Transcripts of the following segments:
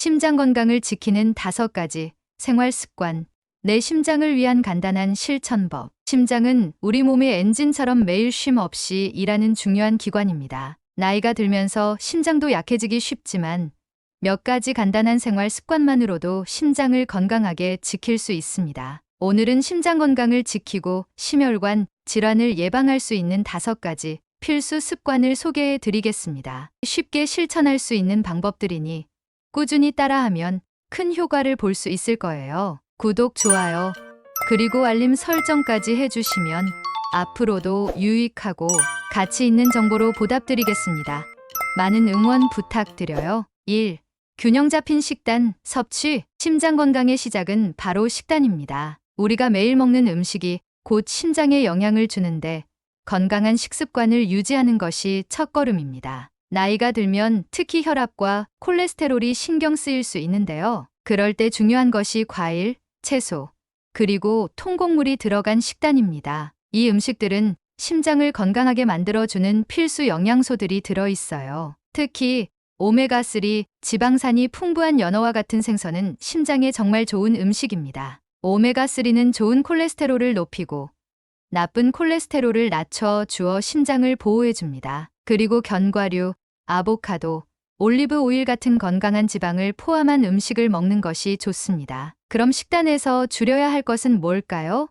심장 건강을 지키는 5가지 생활 습관. 내 심장을 위한 간단한 실천법. 심장은 우리 몸의 엔진처럼 매일 쉼 없이 일하는 중요한 기관입니다. 나이가 들면서 심장도 약해지기 쉽지만 몇 가지 간단한 생활 습관만으로도 심장을 건강하게 지킬 수 있습니다. 오늘은 심장 건강을 지키고 심혈관 질환을 예방할 수 있는 5가지 필수 습관을 소개해 드리겠습니다. 쉽게 실천할 수 있는 방법들이니 꾸준히 따라하면 큰 효과를 볼 수 있을 거예요. 구독, 좋아요, 그리고 알림 설정까지 해주시면 앞으로도 유익하고 가치 있는 정보로 보답드리겠습니다. 많은 응원 부탁드려요. 1. 균형 잡힌 식단, 섭취. 심장 건강의 시작은 바로 식단입니다. 우리가 매일 먹는 음식이 곧 심장에 영향을 주는데 건강한 식습관을 유지하는 것이 첫걸음입니다. 나이가 들면 특히 혈압과 콜레스테롤이 신경 쓰일 수 있는데요. 그럴 때 중요한 것이 과일, 채소, 그리고 통곡물이 들어간 식단입니다. 이 음식들은 심장을 건강하게 만들어주는 필수 영양소들이 들어있어요. 특히 오메가3 지방산이 풍부한 연어와 같은 생선은 심장에 정말 좋은 음식입니다. 오메가3는 좋은 콜레스테롤을 높이고 나쁜 콜레스테롤을 낮춰 주어 심장을 보호해줍니다. 그리고 견과류, 아보카도, 올리브 오일 같은 건강한 지방을 포함한 음식을 먹는 것이 좋습니다. 그럼 식단에서 줄여야 할 것은 뭘까요?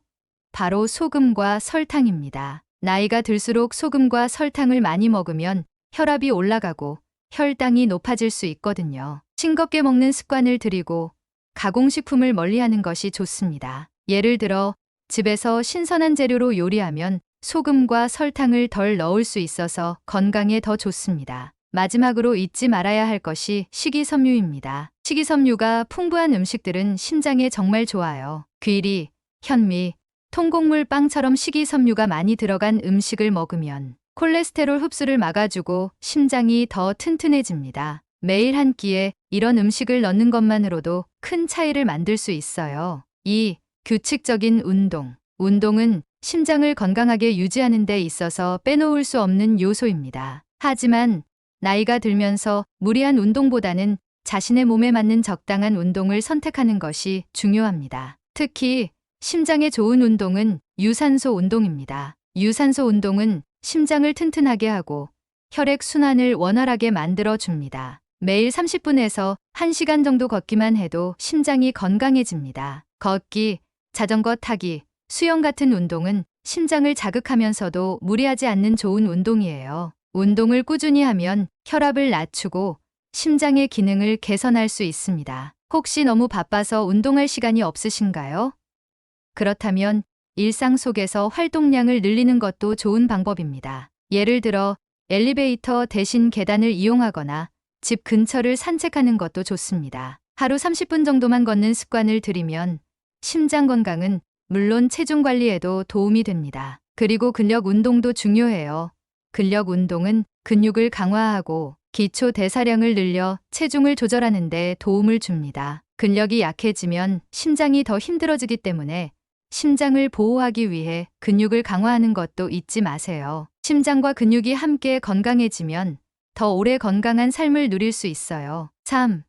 바로 소금과 설탕입니다. 나이가 들수록 소금과 설탕을 많이 먹으면 혈압이 올라가고 혈당이 높아질 수 있거든요. 싱겁게 먹는 습관을 들이고 가공식품을 멀리하는 것이 좋습니다. 예를 들어 집에서 신선한 재료로 요리하면 소금과 설탕을 덜 넣을 수 있어서 건강에 더 좋습니다. 마지막으로 잊지 말아야 할 것이 식이섬유입니다. 식이섬유가 풍부한 음식들은 심장에 정말 좋아요. 귀리, 현미, 통곡물 빵처럼 식이섬유가 많이 들어간 음식을 먹으면 콜레스테롤 흡수를 막아주고 심장이 더 튼튼해집니다. 매일 한 끼에 이런 음식을 넣는 것만으로도 큰 차이를 만들 수 있어요. 2. 규칙적인 운동. 운동은 심장을 건강하게 유지하는 데 있어서 빼놓을 수 없는 요소입니다. 하지만 나이가 들면서 무리한 운동보다는 자신의 몸에 맞는 적당한 운동을 선택하는 것이 중요합니다. 특히 심장에 좋은 운동은 유산소 운동입니다. 유산소 운동은 심장을 튼튼하게 하고 혈액 순환을 원활하게 만들어 줍니다. 매일 30분에서 1시간 정도 걷기만 해도 심장이 건강해집니다. 걷기, 자전거 타기, 수영 같은 운동은 심장을 자극하면서도 무리하지 않는 좋은 운동이에요. 운동을 꾸준히 하면 혈압을 낮추고 심장의 기능을 개선할 수 있습니다. 혹시 너무 바빠서 운동할 시간이 없으신가요? 그렇다면 일상 속에서 활동량을 늘리는 것도 좋은 방법입니다. 예를 들어 엘리베이터 대신 계단을 이용하거나 집 근처를 산책하는 것도 좋습니다. 하루 30분 정도만 걷는 습관을 들이면 심장 건강은 물론 체중 관리에도 도움이 됩니다. 그리고 근력 운동도 중요해요. 근력 운동은 근육을 강화하고 기초 대사량을 늘려 체중을 조절하는 데 도움을 줍니다. 근력이 약해지면 심장이 더 힘들어지기 때문에 심장을 보호하기 위해 근육을 강화하는 것도 잊지 마세요. 심장과 근육이 함께 건강해지면 더 오래 건강한 삶을 누릴 수 있어요. 3.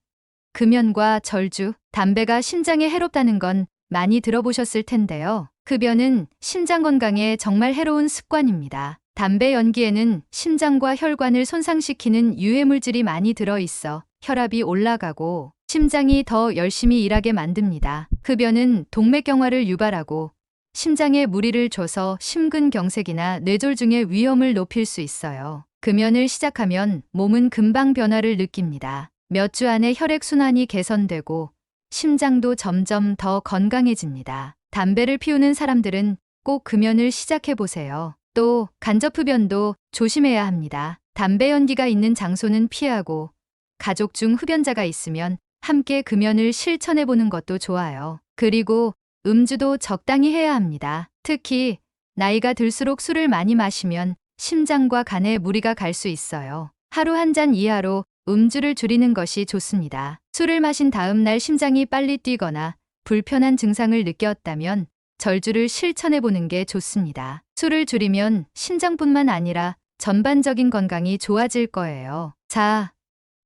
금연과 절주. 담배가 심장에 해롭다는 건 많이 들어보셨을 텐데요. 흡연은 심장 건강에 정말 해로운 습관입니다. 담배 연기에는 심장과 혈관을 손상시키는 유해물질이 많이 들어있어 혈압이 올라가고 심장이 더 열심히 일하게 만듭니다. 흡연은 동맥경화를 유발하고 심장에 무리를 줘서 심근경색이나 뇌졸중의 위험을 높일 수 있어요. 금연을 시작하면 몸은 금방 변화를 느낍니다. 몇 주 안에 혈액순환이 개선되고 심장도 점점 더 건강해집니다. 담배를 피우는 사람들은 꼭 금연을 시작해보세요. 또 간접흡연도 조심해야 합니다. 담배 연기가 있는 장소는 피하고 가족 중 흡연자가 있으면 함께 금연을 실천해보는 것도 좋아요. 그리고 음주도 적당히 해야 합니다. 특히 나이가 들수록 술을 많이 마시면 심장과 간에 무리가 갈 수 있어요. 하루 1잔 이하로 음주를 줄이는 것이 좋습니다. 술을 마신 다음 날 심장이 빨리 뛰거나 불편한 증상을 느꼈다면 절주를 실천해보는 게 좋습니다. 술을 줄이면 심장뿐만 아니라 전반적인 건강이 좋아질 거예요. 4.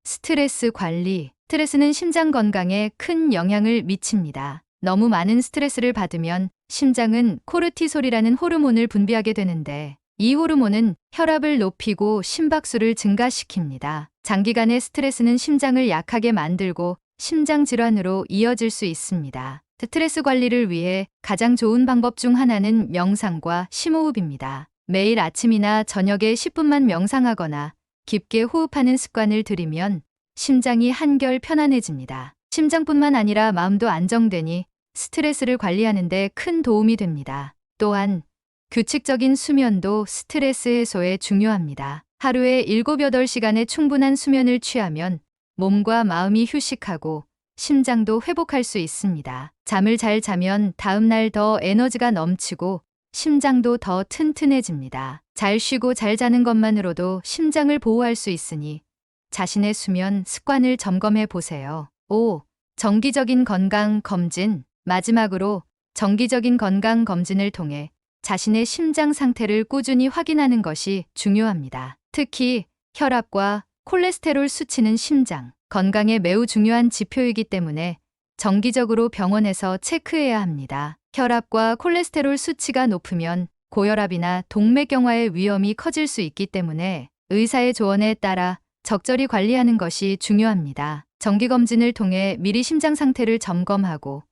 스트레스 관리. 스트레스는 심장 건강에 큰 영향을 미칩니다. 너무 많은 스트레스를 받으면 심장은 코르티솔이라는 호르몬을 분비하게 되는데 이 호르몬은 혈압을 높이고 심박수를 증가시킵니다. 장기간의 스트레스는 심장을 약하게 만들고 심장 질환으로 이어질 수 있습니다. 스트레스 관리를 위해 가장 좋은 방법 중 하나는 명상과 심호흡입니다. 매일 아침이나 저녁에 10분만 명상하거나 깊게 호흡하는 습관을 들이면 심장이 한결 편안해집니다. 심장뿐만 아니라 마음도 안정되니 스트레스를 관리하는 데 큰 도움이 됩니다. 또한 규칙적인 수면도 스트레스 해소에 중요합니다. 하루에 7, 8시간의 충분한 수면을 취하면 몸과 마음이 휴식하고 심장도 회복할 수 있습니다. 잠을 잘 자면 다음날 더 에너지가 넘치고 심장도 더 튼튼해집니다. 잘 쉬고 잘 자는 것만으로도 심장을 보호할 수 있으니 자신의 수면 습관을 점검해 보세요. 5. 정기적인 건강 검진. 마지막으로 정기적인 건강 검진을 통해 자신의 심장 상태를 꾸준히 확인하는 것이 중요합니다. 특히 혈압과 콜레스테롤 수치는 심장 건강에 매우 중요한 지표이기 때문에 정기적으로 병원에서 체크해야 합니다. 혈압과 콜레스테롤 수치가 높으면 고혈압이나 동맥경화의 위험이 커질 수 있기 때문에 의사의 조언에 따라 적절히 관리하는 것이 중요합니다. 정기검진을 통해 미리 심장 상태를 점검하고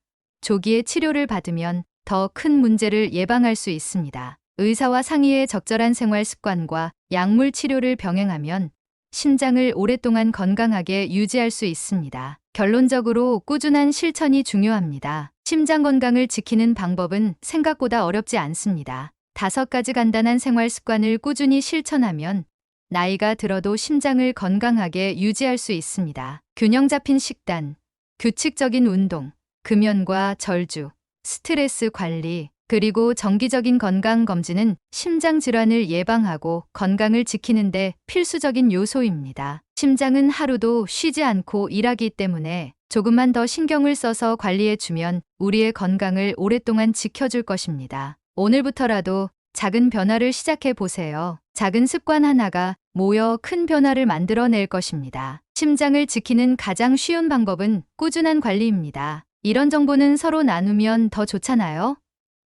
조기에 치료를 받으면 더 큰 문제를 예방할 수 있습니다. 의사와 상의해 적절한 생활 습관과 약물 치료를 병행하면 심장을 오랫동안 건강하게 유지할 수 있습니다. 결론적으로 꾸준한 실천이 중요합니다. 심장 건강을 지키는 방법은 생각보다 어렵지 않습니다. 5가지 간단한 생활 습관을 꾸준히 실천하면 나이가 들어도 심장을 건강하게 유지할 수 있습니다. 균형 잡힌 식단, 규칙적인 운동, 금연과 절주, 스트레스 관리, 그리고 정기적인 건강 검진은 심장 질환을 예방하고 건강을 지키는 데 필수적인 요소입니다. 심장은 하루도 쉬지 않고 일하기 때문에 조금만 더 신경을 써서 관리해주면 우리의 건강을 오랫동안 지켜줄 것입니다. 오늘부터라도 작은 변화를 시작해 보세요. 작은 습관 하나가 모여 큰 변화를 만들어낼 것입니다. 심장을 지키는 가장 쉬운 방법은 꾸준한 관리입니다. 이런 정보는 서로 나누면 더 좋잖아요.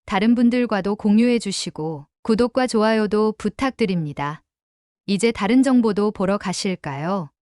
다른 분들과도 공유해 주시고 구독과 좋아요도 부탁드립니다. 이제 다른 정보도 보러 가실까요?